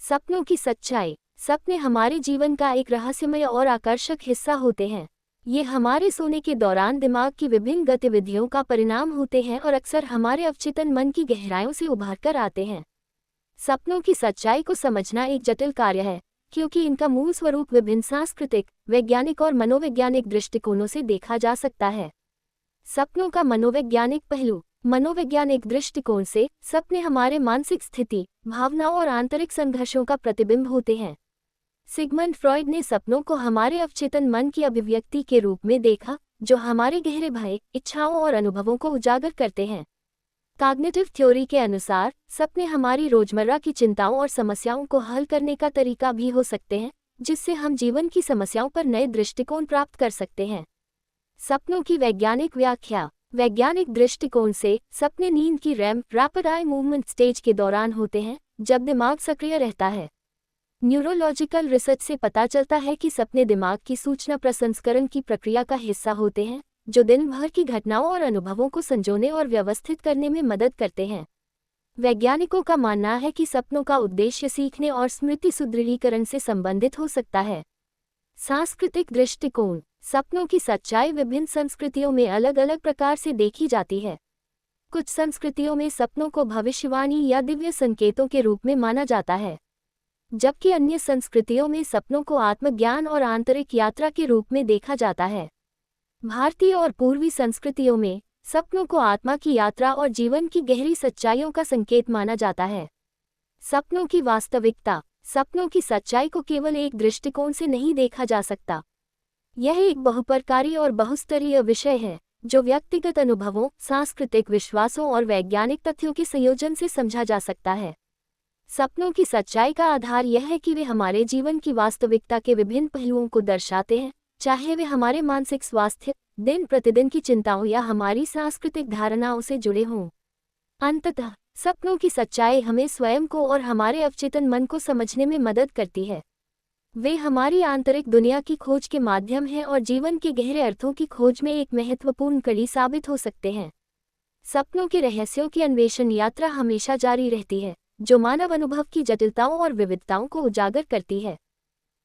सपनों की सच्चाई। सपने हमारे जीवन का एक रहस्यमय और आकर्षक हिस्सा होते हैं। ये हमारे सोने के दौरान दिमाग की विभिन्न गतिविधियों का परिणाम होते हैं और अक्सर हमारे अवचेतन मन की गहराइयों से उभर कर आते हैं। सपनों की सच्चाई को समझना एक जटिल कार्य है, क्योंकि इनका मूल स्वरूप विभिन्न सांस्कृतिक, वैज्ञानिक और मनोवैज्ञानिक दृष्टिकोणों से देखा जा सकता है। सपनों का मनोवैज्ञानिक पहलू। मनोवैज्ञानिक दृष्टिकोण से सपने हमारे मानसिक स्थिति, भावनाओं और आंतरिक संघर्षों का प्रतिबिंब होते हैं। सिगमंड फ्रॉइड ने सपनों को हमारे अवचेतन मन की अभिव्यक्ति के रूप में देखा, जो हमारे गहरे भय, इच्छाओं और अनुभवों को उजागर करते हैं। कॉग्निटिव थ्योरी के अनुसार सपने हमारी रोजमर्रा की चिंताओं और समस्याओं को हल करने का तरीका भी हो सकते हैं, जिससे हम जीवन की समस्याओं पर नए दृष्टिकोण प्राप्त कर सकते हैं। सपनों की वैज्ञानिक व्याख्या। वैज्ञानिक दृष्टिकोण से सपने नींद की RAM rapid eye movement stage के दौरान होते हैं, जब दिमाग सक्रिय रहता है। न्यूरोलॉजिकल रिसर्च से पता चलता है कि सपने दिमाग की सूचना प्रसंस्करण की प्रक्रिया का हिस्सा होते हैं, जो दिन भर की घटनाओं और अनुभवों को संजोने और व्यवस्थित करने में मदद करते हैं। वैज्ञानिकों का मानना है कि सपनों का उद्देश्य सीखने और स्मृति सुदृढ़ीकरण से संबंधित हो सकता है। सांस्कृतिक दृष्टिकोण। सपनों की सच्चाई विभिन्न संस्कृतियों में अलग अलग प्रकार से देखी जाती है। कुछ संस्कृतियों में सपनों को भविष्यवाणी या दिव्य संकेतों के रूप में माना जाता है, जबकि अन्य संस्कृतियों में सपनों को आत्मज्ञान और आंतरिक यात्रा के रूप में देखा जाता है। भारतीय और पूर्वी संस्कृतियों में सपनों को आत्मा की यात्रा और जीवन की गहरी सच्चाइयों का संकेत माना जाता है। सपनों की वास्तविकता। सपनों की सच्चाई को केवल एक दृष्टिकोण से नहीं देखा जा सकता। यह एक बहुप्रकारी और बहुस्तरीय विषय है, जो व्यक्तिगत अनुभवों, सांस्कृतिक विश्वासों और वैज्ञानिक तथ्यों के संयोजन से समझा जा सकता है। सपनों की सच्चाई का आधार यह है कि वे हमारे जीवन की वास्तविकता के विभिन्न पहलुओं को दर्शाते हैं, चाहे वे हमारे मानसिक स्वास्थ्य, दिन प्रतिदिन की चिंताओं या हमारी सांस्कृतिक धारणाओं से जुड़े हों। अंततः सपनों की सच्चाई हमें स्वयं को और हमारे अवचेतन मन को समझने में मदद करती है। वे हमारी आंतरिक दुनिया की खोज के माध्यम हैं और जीवन के गहरे अर्थों की खोज में एक महत्वपूर्ण कड़ी साबित हो सकते हैं। सपनों के रहस्यों की अन्वेषण यात्रा हमेशा जारी रहती है, जो मानव अनुभव की जटिलताओं और विविधताओं को उजागर करती है।